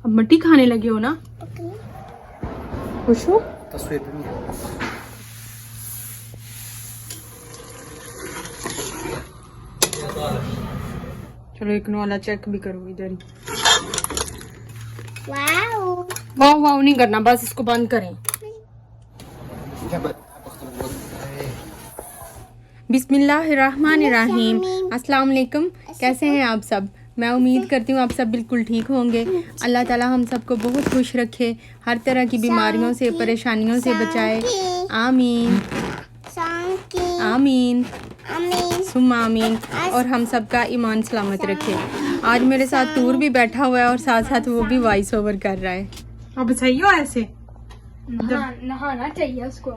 अब मट्टी खाने लगे हो ना? खुश हो? तस्वीर भी नहीं। चलो एक वाला चेक भी करो इधर ही। वाओ वाह वाह नहीं करना, बस इसको बंद करें। बिस्मिल्लाहिर्रहमानिर्रहीम। अस्सलाम वालेकुम। कैसे हैं आप सब? मैं उम्मीद करती हूँ आप सब बिल्कुल ठीक होंगे। अल्लाह ताला हम सबको बहुत खुश रखे, हर तरह की बीमारियों से, परेशानियों से बचाए। आमीन आमीन सुम्मा आमीन। और हम सबका ईमान सलामत रखे। आज मेरे साथ टूर भी बैठा हुआ है और साथ साथ वो भी वॉइस ओवर कर रहा है। अब सही हो ऐसे? नहाना चाहिए उसको।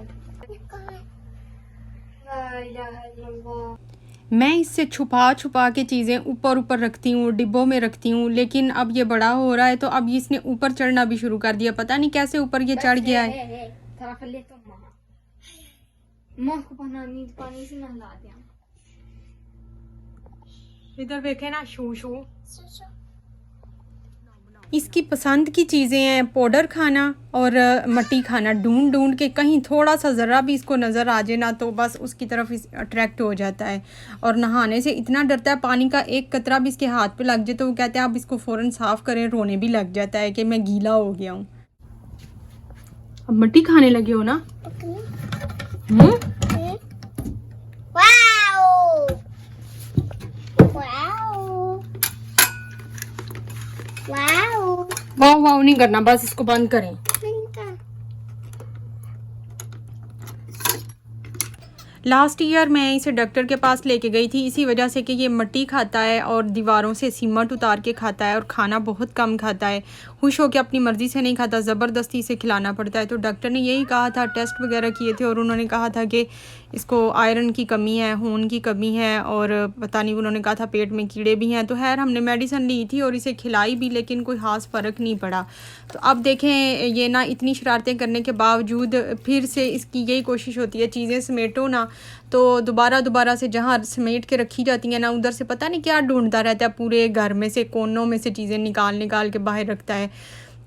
मैं इससे छुपा छुपा के चीज़ें ऊपर ऊपर रखती हूँ, डिब्बों में रखती हूँ, लेकिन अब ये बड़ा हो रहा है तो अब इसने ऊपर चढ़ना भी शुरू कर दिया। पता नहीं कैसे ऊपर ये चढ़ गया है। पानी से नहला दिया। इधर देखे ना, शू शू। इसकी पसंद की चीज़ें हैं पाउडर खाना और मट्टी खाना। ढूंढ ढूंढ के कहीं थोड़ा सा ज़रा भी इसको नज़र आ जाए ना तो बस उसकी तरफ अट्रैक्ट हो जाता है। और नहाने से इतना डरता है, पानी का एक कतरा भी इसके हाथ पे लग जाए तो वो कहते हैं आप इसको फ़ौरन साफ़ करें। रोने भी लग जाता है कि मैं गीला हो गया हूँ। अब मट्टी खाने लगे हो ना? वाह वाह नहीं करना, बस इसको बंद करें। लास्ट ईयर मैं इसे डॉक्टर के पास लेके गई थी इसी वजह से कि ये मिट्टी खाता है और दीवारों से सीमेंट उतार के खाता है और खाना बहुत कम खाता है। खुश होकर अपनी मर्ज़ी से नहीं खाता, ज़बरदस्ती इसे खिलाना पड़ता है। तो डॉक्टर ने यही कहा था, टेस्ट वगैरह किए थे और उन्होंने कहा था कि इसको आयरन की कमी है, खून की कमी है और पता नहीं उन्होंने कहा था पेट में कीड़े भी हैं। तो खैर हमने मेडिसिन ली थी और इसे खिलाई भी, लेकिन कोई ख़ास फ़र्क नहीं पड़ा। तो अब देखें ये ना इतनी शरारतें करने के बावजूद फिर से इसकी यही कोशिश होती है चीज़ें समेटो ना, तो दोबारा से जहाँ समेट के रखी जाती हैं ना उधर से पता नहीं क्या ढूंढता रहता है, पूरे घर में से कोनों में से चीज़ें निकाल के बाहर रखता है।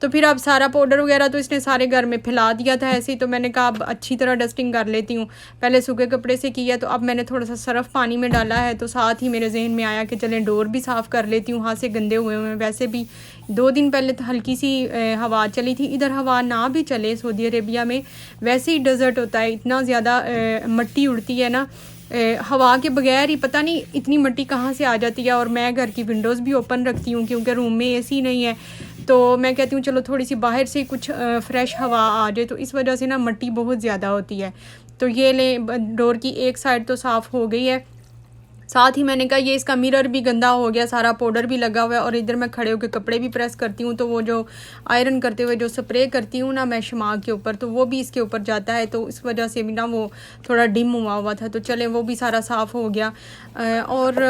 तो फिर अब सारा पाउडर वगैरह तो इसने सारे घर में फैला दिया था ऐसे ही। तो मैंने कहा अब अच्छी तरह डस्टिंग कर लेती हूँ। पहले सूखे कपड़े से किया, तो अब मैंने थोड़ा सा सरफ पानी में डाला है। तो साथ ही मेरे जहन में आया कि चलें डोर भी साफ़ कर लेती हूँ, हाथ से गंदे हुए हैं। वैसे भी 2 दिन पहले तो हल्की सी हवा चली थी। इधर हवा ना भी चले, सऊदी अरेबिया में वैसे ही डेजर्ट होता है, इतना ज़्यादा मिट्टी उड़ती है ना, हवा के बगैर ही पता नहीं इतनी मिट्टी कहाँ से आ जाती है। और मैं घर की विंडोज़ भी ओपन रखती हूँ क्योंकि रूम में एसी नहीं है। तो मैं कहती हूँ चलो थोड़ी सी बाहर से कुछ फ्रेश हवा आ जाए, तो इस वजह से ना मिट्टी बहुत ज़्यादा होती है। तो ये ले डोर की एक साइड तो साफ़ हो गई है। साथ ही मैंने कहा ये इसका मिरर भी गंदा हो गया, सारा पाउडर भी लगा हुआ है। और इधर मैं खड़े होकर कपड़े भी प्रेस करती हूँ तो वो जो आयरन करते हुए जो स्प्रे करती हूँ ना मैं शमा के ऊपर, तो वो भी इसके ऊपर जाता है। तो इस वजह से भी ना वो थोड़ा डिम हुआ था। तो चले वो भी सारा साफ़ हो गया। और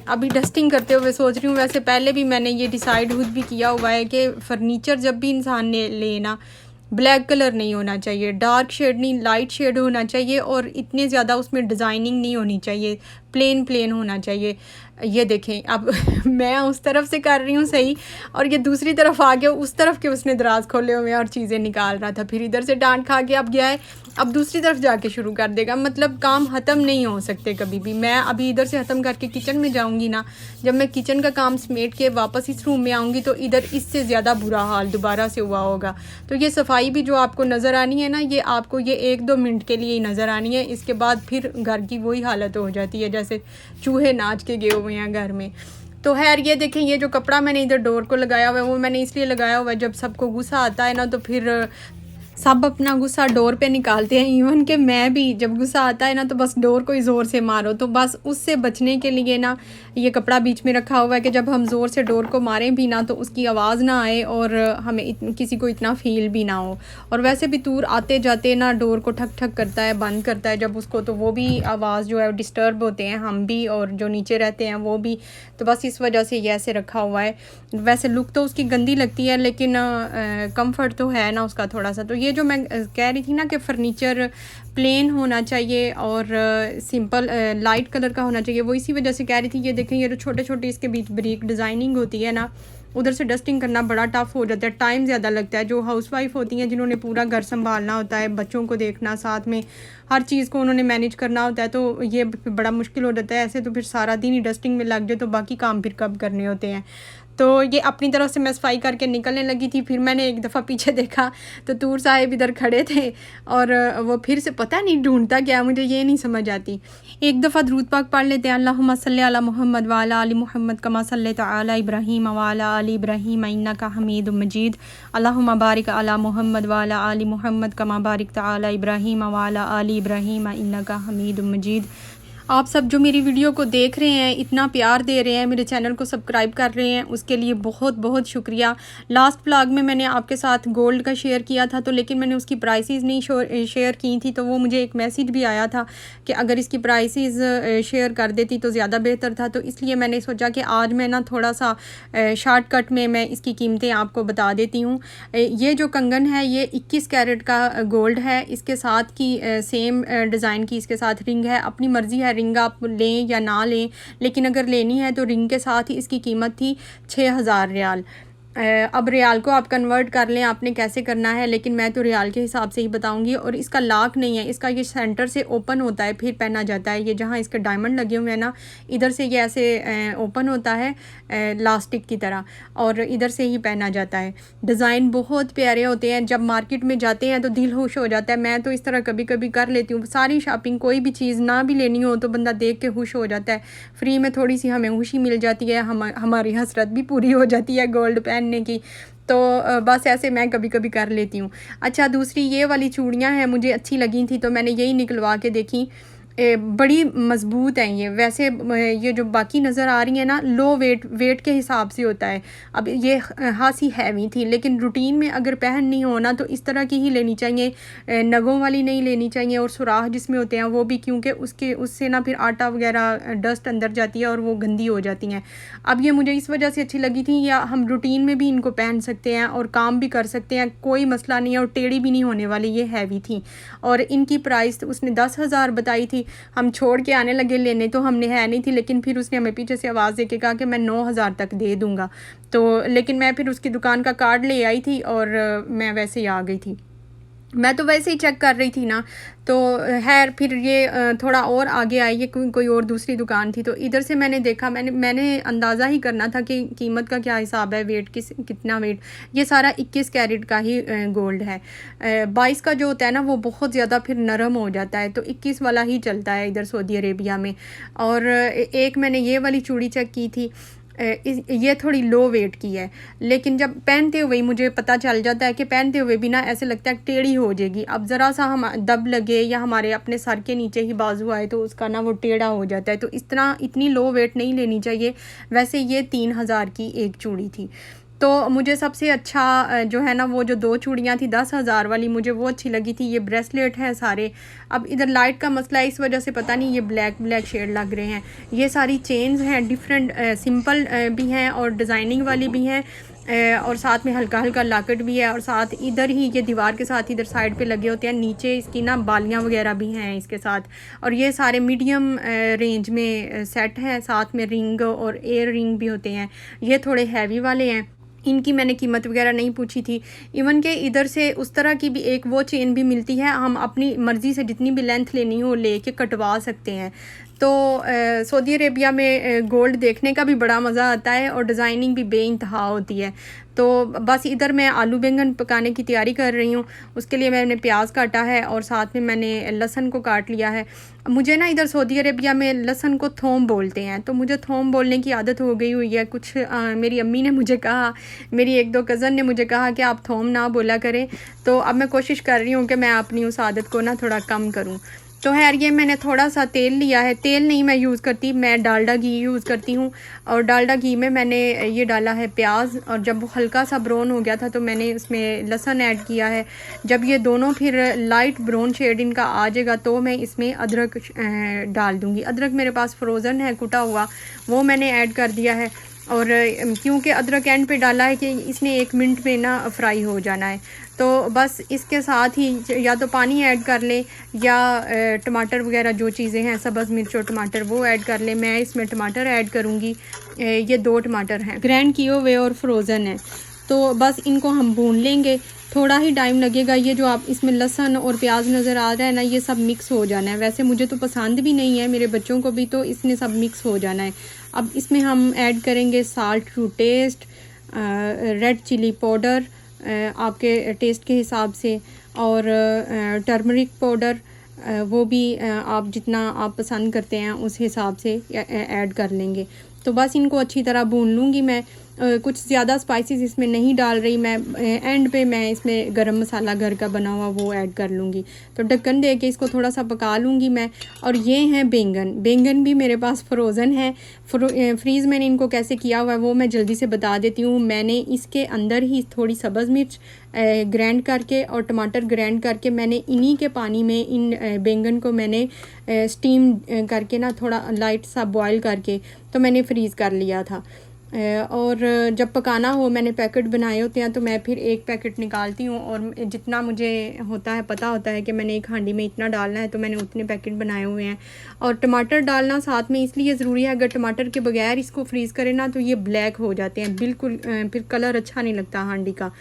अभी डस्टिंग करते हुए सोच रही हूँ, वैसे पहले भी मैंने ये डिसाइड खुद भी किया हुआ है कि फ़र्नीचर जब भी इंसान ने लेना, ब्लैक कलर नहीं होना चाहिए, डार्क शेड नहीं, लाइट शेड होना चाहिए और इतने ज़्यादा उसमें डिज़ाइनिंग नहीं होनी चाहिए, प्लेन होना चाहिए। ये देखें अब मैं उस तरफ से कर रही हूँ सही, और ये दूसरी तरफ आ गया, उस तरफ के उसने दराज खोले हुए और चीज़ें निकाल रहा था। फिर इधर से डांट खा के अब गया है, अब दूसरी तरफ जाके शुरू कर देगा। मतलब काम ख़त्म नहीं हो सकते कभी भी। मैं अभी इधर से ख़त्म करके किचन में जाऊँगी ना, जब मैं किचन का काम समेट के वापस इस रूम में आऊँगी तो इधर इससे ज़्यादा बुरा हाल दोबारा से हुआ होगा। तो ये सफाई भी जो आपको नज़र आनी है ना, ये आपको ये 1-2 मिनट के लिए ही नज़र आनी है। इसके बाद फिर घर की वही हालत हो जाती है जैसे चूहे नाच के गए हुए हैं घर में। तो खैर ये देखें, ये जो कपड़ा मैंने इधर डोर को लगाया हुआ है वो मैंने इसलिए लगाया हुआ है, जब सबको गुस्सा आता है ना तो फिर सब अपना गुस्सा डोर पे निकालते हैं। इवन कि मैं भी जब गुस्सा आता है ना तो बस डोर को ही ज़ोर से मारो। तो बस उससे बचने के लिए ना ये कपड़ा बीच में रखा हुआ है कि जब हम ज़ोर से डोर को मारें भी ना तो उसकी आवाज़ ना आए और हमें किसी को इतना फील भी ना हो। और वैसे भी तूर आते जाते ना डोर को ठक ठक करता है, बंद करता है जब उसको, तो वो भी आवाज़ जो है डिस्टर्ब होते हैं हम भी और जो नीचे रहते हैं वो भी। तो बस इस वजह से ये ऐसे रखा हुआ है। वैसे लुक तो उसकी गंदी लगती है लेकिन कंफर्ट तो है ना उसका थोड़ा सा। तो ये जो मैं कह रही थी ना कि फ़र्नीचर प्लेन होना चाहिए और सिंपल लाइट कलर का होना चाहिए, वो इसी वजह से कह रही थी। ये देखें, ये जो छोटे छोटे इसके बीच ब्रिक डिज़ाइनिंग होती है ना, उधर से डस्टिंग करना बड़ा टफ़ हो जाता है, टाइम ज़्यादा लगता है। जो हाउसवाइफ होती हैं जिन्होंने पूरा घर संभालना होता है, बच्चों को देखना, साथ में हर चीज़ को उन्होंने मैनेज करना होता है, तो ये बड़ा मुश्किल हो जाता है। ऐसे तो फिर सारा दिन ही डस्टिंग में लग जाए तो बाकी काम फिर कब करने होते हैं। तो ये अपनी तरफ से मैं सफाई करके निकलने लगी थी, फिर मैंने एक दफ़ा पीछे देखा तो तूर साहिब इधर खड़े थे और वो फिर से पता नहीं ढूंढता क्या, मुझे ये नहीं समझ आती। एक दफ़ा दुरूद पाक पढ़ लेते हैं। अल्लाहुम्मा सल्ली अला मुहम्मद व अला आलि मुहम्मद कमा सल्लैता अला इब्राहीम व अला आलि इब्राहीम इन्नका हमीदुम मजीद। अल्लाहुम्मा बारिक अला मुहम्मद व अला आलि मुहम्मद कमा बारिकता अला इब्राहीम व अला आलि इब्राहीम इन्नका हमीदुम मजीद। आप सब जो मेरी वीडियो को देख रहे हैं, इतना प्यार दे रहे हैं, मेरे चैनल को सब्सक्राइब कर रहे हैं, उसके लिए बहुत बहुत शुक्रिया। लास्ट व्लॉग में मैंने आपके साथ गोल्ड का शेयर किया था, तो लेकिन मैंने उसकी प्राइसेस नहीं शेयर की थी, तो वो मुझे एक मैसेज भी आया था कि अगर इसकी प्राइसेस शेयर कर देती तो ज़्यादा बेहतर था। तो इसलिए मैंने सोचा कि आज मैं ना थोड़ा सा शॉर्टकट में मैं इसकी कीमतें आपको बता देती हूँ। ये जो कंगन है ये 21 कैरेट का गोल्ड है, इसके साथ की सेम डिज़ाइन की इसके साथ रिंग है। अपनी मर्ज़ी है रिंग आप लें या ना लें, लेकिन अगर लेनी है तो रिंग के साथ ही इसकी कीमत थी 6000 रियाल। अब रियाल को आप कन्वर्ट कर लें, आपने कैसे करना है, लेकिन मैं तो रियाल के हिसाब से ही बताऊंगी। और इसका लॉक नहीं है, इसका ये सेंटर से ओपन होता है फिर पहना जाता है। ये जहाँ इसके डायमंड लगे हुए हैं ना, इधर से ये ऐसे ओपन होता है लास्टिक की तरह, और इधर से ही पहना जाता है। डिज़ाइन बहुत प्यारे होते हैं, जब मार्केट में जाते हैं तो दिल खुश हो जाता है। मैं तो इस तरह कभी कभी कर लेती हूँ। सारी शॉपिंग कोई भी चीज़ ना भी लेनी हो तो बंदा देख के खुश हो जाता है। फ्री में थोड़ी सी हमें खुशी मिल जाती है, हमारी हसरत भी पूरी हो जाती है गोल्ड पहनने की। तो बस ऐसे मैं कभी कभी कर लेती हूँ। अच्छा, दूसरी ये वाली चूड़ियाँ हैं, मुझे अच्छी लगी थी तो मैंने यही निकलवा के देखी। बड़ी मज़बूत हैं ये। वैसे ये जो बाकी नज़र आ रही है ना, लो वेट के हिसाब से होता है। अब ये खासी हैवी थी, लेकिन रूटीन में अगर पहननी हो ना तो इस तरह की ही लेनी चाहिए, नगों वाली नहीं लेनी चाहिए, और सुराख जिसमें होते हैं वो भी, क्योंकि उससे ना फिर आटा वगैरह डस्ट अंदर जाती है और वो गंदी हो जाती हैं। अब ये मुझे इस वजह से अच्छी लगी थी, या हम रूटीन में भी इनको पहन सकते हैं और काम भी कर सकते हैं, कोई मसला नहीं है, और टेढ़ी भी नहीं होने वाली। ये हैवी थी और इनकी प्राइस उसने 10,000 बताई थी। हम छोड़ के आने लगे लेने, तो हमने है नहीं थी, लेकिन फिर उसने हमें पीछे से आवाज़ दे के कहा कि मैं 9,000 तक दे दूँगा। तो लेकिन मैं फिर उसकी दुकान का कार्ड ले आई थी और मैं वैसे ही आ गई थी। मैं तो वैसे ही चेक कर रही थी ना, तो खैर फिर ये थोड़ा और आगे आई, ये कोई और दूसरी दुकान थी, तो इधर से मैंने देखा, मैंने अंदाज़ा ही करना था कि कीमत का क्या हिसाब है, वेट कितना वेट। ये सारा 21 कैरेट का ही गोल्ड है। 22 का जो होता है ना वो बहुत ज़्यादा फिर नरम हो जाता है, तो 21 वाला ही चलता है इधर सऊदी अरेबिया में। और एक मैंने ये वाली चूड़ी चेक की थी, ये थोड़ी लो वेट की है, लेकिन जब पहनते हुए मुझे पता चल जाता है कि पहनते हुए भी ना ऐसे लगता है टेढ़ी हो जाएगी। अब ज़रा सा हम दब लगे या हमारे अपने सर के नीचे ही बाजू आए तो उसका ना वो टेढ़ा हो जाता है, तो इतनी लो वेट नहीं लेनी चाहिए। वैसे ये 3000 की एक चूड़ी थी। तो मुझे सबसे अच्छा जो है ना, वो जो 2 चूड़ियाँ थी 10,000 वाली, मुझे वो अच्छी लगी थी। ये ब्रेसलेट हैं सारे। अब इधर लाइट का मसला है, इस वजह से पता नहीं ये ब्लैक शेड लग रहे हैं। ये सारी चेन्स हैं, डिफरेंट सिंपल भी हैं और डिज़ाइनिंग वाली भी हैं, और साथ में हल्का हल्का लॉकेट भी है, और साथ इधर ही ये दीवार के साथ इधर साइड पे लगे होते हैं। नीचे इसकी ना बालियाँ वगैरह भी हैं इसके साथ, और ये सारे मीडियम रेंज में सेट हैं। साथ में रिंग और एयर रिंग भी होते हैं। ये थोड़े हैवी वाले हैं, इनकी मैंने कीमत वगैरह नहीं पूछी थी। इवन के इधर से उस तरह की भी एक वो चेन भी मिलती है, हम अपनी मर्ज़ी से जितनी भी लेंथ लेनी हो ले के कटवा सकते हैं। तो सऊदी अरेबिया में गोल्ड देखने का भी बड़ा मज़ा आता है और डिज़ाइनिंग भी बेइंतहा होती है। तो बस इधर मैं आलू बैंगन पकाने की तैयारी कर रही हूँ। उसके लिए मैंने प्याज काटा है और साथ में मैंने लहसुन को काट लिया है। मुझे ना इधर सऊदी अरेबिया में लहसुन को थोम बोलते हैं, तो मुझे थोम बोलने की आदत हो गई हुई है। कुछ मेरी अम्मी ने मुझे कहा, मेरी 1-2 कज़न ने मुझे कहा कि आप थोम ना बोला करें, तो अब मैं कोशिश कर रही हूँ कि मैं अपनी उस आदत को ना थोड़ा कम करूँ। तो खैर ये मैंने थोड़ा सा तेल लिया है। तेल नहीं मैं यूज़ करती, मैं डालडा घी यूज़ करती हूँ, और डालडा घी में मैंने ये डाला है प्याज, और जब वो हल्का सा ब्राउन हो गया था तो मैंने इसमें लहसुन ऐड किया है। जब ये दोनों फिर लाइट ब्राउन शेड इनका आ जाएगा तो मैं इसमें अदरक डाल दूँगी। अदरक मेरे पास फ्रोज़न है कुटा हुआ, वो मैंने ऐड कर दिया है। और क्योंकि अदरक एंड पे डाला है कि इसने 1 मिनट में ना फ्राई हो जाना है। तो बस इसके साथ ही या तो पानी ऐड कर लें या टमाटर वगैरह जो चीज़ें हैं, सब्ज़ मिर्च और टमाटर वो ऐड कर लें। मैं इसमें टमाटर ऐड करूँगी। ये 2 टमाटर हैं, ग्राइंड किए हुए और फ्रोज़न है। तो बस इनको हम भून लेंगे, थोड़ा ही टाइम लगेगा। ये जो आप इसमें लहसुन और प्याज नज़र आ रहा है ना, ये सब मिक्स हो जाना है। वैसे मुझे तो पसंद भी नहीं है, मेरे बच्चों को भी, तो इसने सब मिक्स हो जाना है। अब इसमें हम ऐड करेंगे salt to taste, red chilli powder आपके टेस्ट के हिसाब से, और टर्मरिक पाउडर वो भी आप जितना आप पसंद करते हैं उस हिसाब से ऐड कर लेंगे। तो बस इनको अच्छी तरह भून लूँगी मैं। कुछ ज़्यादा स्पाइसेस इसमें नहीं डाल रही मैं। एंड पे मैं इसमें गरम मसाला घर का बना हुआ वो ऐड कर लूँगी। तो ढक्कन दे के इसको थोड़ा सा पका लूँगी मैं। और ये हैं बैंगन भी मेरे पास फ्रोज़न है। फ्रीज़ मैंने इनको कैसे किया हुआ है वो मैं जल्दी से बता देती हूँ। मैंने इसके अंदर ही थोड़ी सब्ज़ मिर्च ग्राइंड करके और टमाटर ग्राइंड करके मैंने इन्हीं के पानी में इन बैंगन को मैंने स्टीम करके ना थोड़ा लाइट सा बॉयल करके तो मैंने फ्रीज़ कर लिया था। और जब पकाना हो, मैंने पैकेट बनाए होते हैं तो मैं फिर एक पैकेट निकालती हूँ और जितना मुझे होता है पता होता है कि मैंने एक हांडी में इतना डालना है तो मैंने उतने पैकेट बनाए हुए हैं। और टमाटर डालना साथ में इसलिए ज़रूरी है, अगर टमाटर के बगैर इसको फ्रीज़ करें ना तो ये ब्लैक हो जाते हैं बिल्कुल, फिर कलर अच्छा नहीं लगता हांडी का।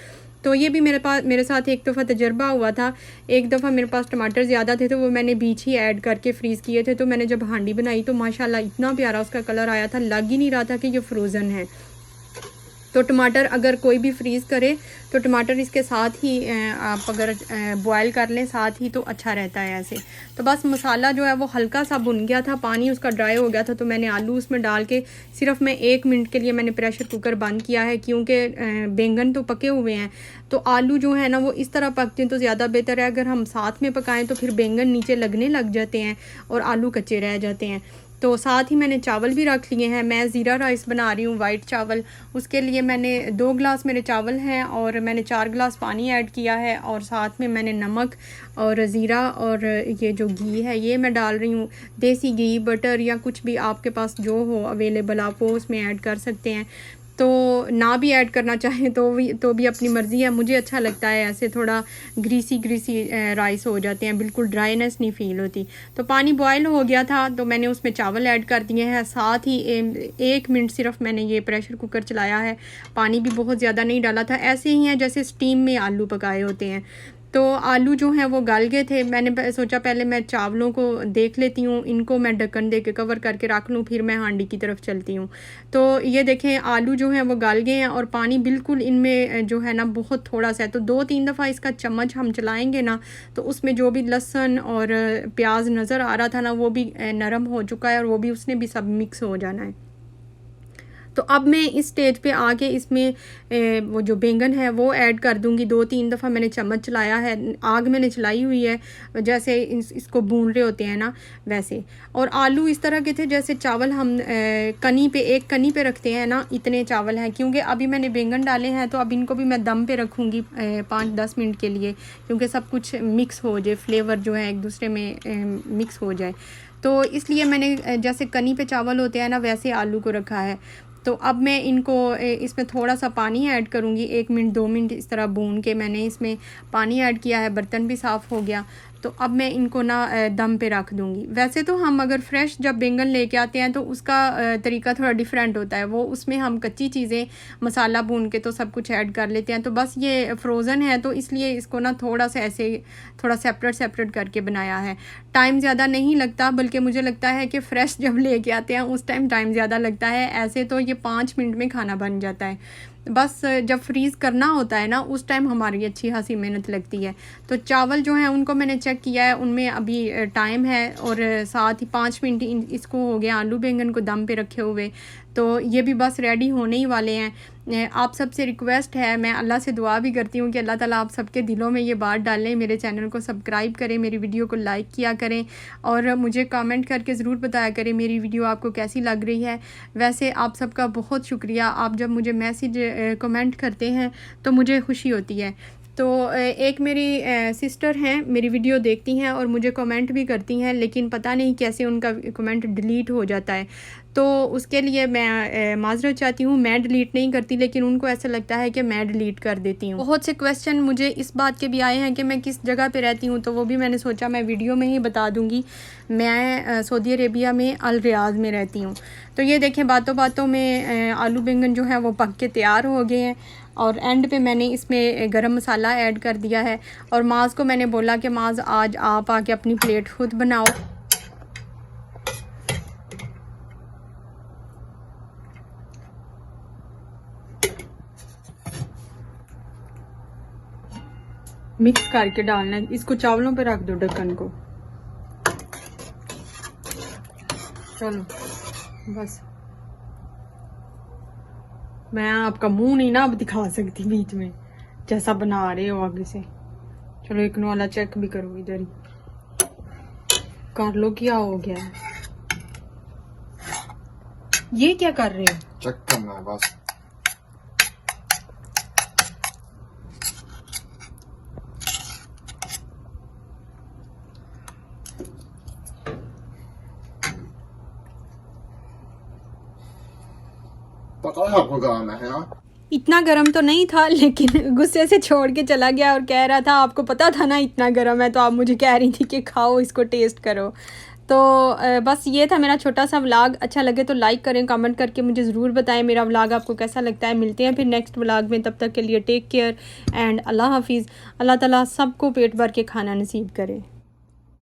तो ये भी मेरे साथ एक दफ़ा तजर्बा हुआ था। एक दफ़ा मेरे पास टमाटर ज़्यादा थे तो वो मैंने बीच ही ऐड करके फ्रीज़ किए थे। तो मैंने जब हांडी बनाई तो माशाल्लाह इतना प्यारा उसका कलर आया था, लग ही नहीं रहा था कि ये फ्रोज़न है। तो टमाटर अगर कोई भी फ्रीज़ करे तो टमाटर इसके साथ ही आप अगर बॉयल कर लें साथ ही तो अच्छा रहता है ऐसे। तो बस मसाला जो है वो हल्का सा भुन गया था, पानी उसका ड्राई हो गया था। तो मैंने आलू उसमें डाल के सिर्फ मैं 1 मिनट के लिए मैंने प्रेशर कुकर बंद किया है, क्योंकि बैंगन तो पके हुए हैं। तो आलू जो है ना वो इस तरह पकते हैं तो ज़्यादा बेहतर है। अगर हम साथ में पकाएं तो फिर बैंगन नीचे लगने लग जाते हैं और आलू कच्चे रह जाते हैं। तो साथ ही मैंने चावल भी रख लिए हैं। मैं ज़ीरा राइस बना रही हूँ, वाइट चावल। उसके लिए मैंने 2 गिलास मेरे चावल हैं और मैंने 4 गिलास पानी ऐड किया है। और साथ में मैंने नमक और ज़ीरा और ये जो घी है ये मैं डाल रही हूँ। देसी घी, बटर या कुछ भी आपके पास जो हो अवेलेबल आप वो उसमें ऐड कर सकते हैं। तो ना भी ऐड करना चाहें तो भी अपनी मर्ज़ी है। मुझे अच्छा लगता है ऐसे, थोड़ा ग्रीसी राइस हो जाते हैं, बिल्कुल ड्राइनेस नहीं फ़ील होती। तो पानी बॉयल हो गया था तो मैंने उसमें चावल ऐड कर दिए हैं। साथ ही 1 मिनट सिर्फ मैंने ये प्रेशर कुकर चलाया है, पानी भी बहुत ज़्यादा नहीं डाला था। ऐसे ही हैं जैसे स्टीम में आलू पकाए होते हैं। तो आलू जो हैं वो गल गए थे। मैंने सोचा पहले मैं चावलों को देख लेती हूँ, इनको मैं ढक्कन दे के कवर करके रख लूँ, फिर मैं हांडी की तरफ चलती हूँ। तो ये देखें आलू जो हैं वो गल गए हैं और पानी बिल्कुल इनमें जो है ना बहुत थोड़ा सा है। तो 2-3 दफ़ा इसका चम्मच हम चलाएँगे ना तो उसमें जो भी लहसुन और प्याज नज़र आ रहा था ना वो भी नरम हो चुका है और वो भी उसने भी सब मिक्स हो जाना है। तो अब मैं इस स्टेज पे आके इसमें वो जो बैंगन है वो ऐड कर दूंगी। 2-3 दफ़ा मैंने चम्मच चलाया है, आग मैंने चलाई हुई है जैसे इसको भून रहे होते हैं ना वैसे। और आलू इस तरह के थे जैसे चावल हम एक कनी पे रखते हैं ना, इतने चावल हैं। क्योंकि अभी मैंने बैंगन डाले हैं तो अब इनको भी मैं दम पे रखूँगी 5-10 मिनट के लिए, क्योंकि सब कुछ मिक्स हो जाए, फ्लेवर जो है एक दूसरे में मिक्स हो जाए। तो इसलिए मैंने जैसे कनी पे चावल होते हैं ना वैसे आलू को रखा है। तो अब मैं इनको इसमें थोड़ा सा पानी ऐड करूँगी। 1 मिनट 2 मिनट इस तरह भून के मैंने इसमें पानी ऐड किया है, बर्तन भी साफ़ हो गया। तो अब मैं इनको ना दम पे रख दूँगी। वैसे तो हम अगर फ्रेश जब बैंगन लेके आते हैं तो उसका तरीका थोड़ा डिफरेंट होता है। वो उसमें हम कच्ची चीज़ें मसाला भून के तो सब कुछ ऐड कर लेते हैं। तो बस ये फ्रोज़न है तो इसलिए इसको ना थोड़ा सा ऐसे थोड़ा सेपरेट करके बनाया है। टाइम ज़्यादा नहीं लगता, बल्कि मुझे लगता है कि फ़्रेश जब लेके आते हैं उस टाइम ज़्यादा लगता है। ऐसे तो ये 5 मिनट में खाना बन जाता है। बस जब फ्रीज़ करना होता है ना उस टाइम हमारी अच्छी खासी मेहनत लगती है। तो चावल जो हैं उनको मैंने चेक किया है, उनमें अभी टाइम है। और साथ ही 5 मिनट इसको हो गया आलू बैंगन को दम पे रखे हुए। तो ये भी बस रेडी होने ही वाले हैं। आप सबसे रिक्वेस्ट है, मैं अल्लाह से दुआ भी करती हूँ कि अल्लाह ताला आप सबके दिलों में ये बात डालें। मेरे चैनल को सब्सक्राइब करें, मेरी वीडियो को लाइक किया करें और मुझे कमेंट करके ज़रूर बताया करें मेरी वीडियो आपको कैसी लग रही है। वैसे आप सबका बहुत शुक्रिया, आप जब मुझे मैसेज कमेंट करते हैं तो मुझे खुशी होती है। तो एक मेरी सिस्टर हैं, मेरी वीडियो देखती हैं और मुझे कमेंट भी करती हैं, लेकिन पता नहीं कैसे उनका कमेंट डिलीट हो जाता है। तो उसके लिए मैं माजरत चाहती हूँ। मैं डिलीट नहीं करती, लेकिन उनको ऐसा लगता है कि मैं डिलीट कर देती हूँ। बहुत से क्वेश्चन मुझे इस बात के भी आए हैं कि मैं किस जगह पे रहती हूँ, तो वो भी मैंने सोचा मैं वीडियो में ही बता दूँगी। मैं सऊदी अरेबिया में अल रियाज में रहती हूँ। तो ये देखें, बातों बातों में आलू बैंगन जो है वो पक के तैयार हो गए हैं, और एंड पे मैंने इसमें गरम मसाला ऐड कर दिया है। और माज़ को मैंने बोला कि माज़ आज आप आके अपनी प्लेट खुद बनाओ। मिक्स करके डालना है इसको, चावलों पे रख दो ढक्कन को। चलो बस, मैं आपका मुंह नहीं ना अब दिखा सकती बीच में, जैसा बना रहे हो आगे से। चलो एक वाला चेक भी करो, इधर ही कर लो क्या हो गया है। ये क्या कर रहे हो? चेक करना है बस। पता है आपको गाना है यार। इतना गर्म तो नहीं था, लेकिन गुस्से से छोड़ के चला गया और कह रहा था आपको पता था ना इतना गर्म है, तो आप मुझे कह रही थी कि खाओ इसको, टेस्ट करो। तो बस ये था मेरा छोटा सा व्लॉग। अच्छा लगे तो लाइक करें, कमेंट करके मुझे ज़रूर बताएं मेरा व्लॉग आपको कैसा लगता है। मिलते हैं फिर नेक्स्ट व्लॉग में, तब तक के लिए टेक केयर एंड अल्लाह हाफिज़। अल्लाह ताला सबको पेट भर के खाना नसीब करे।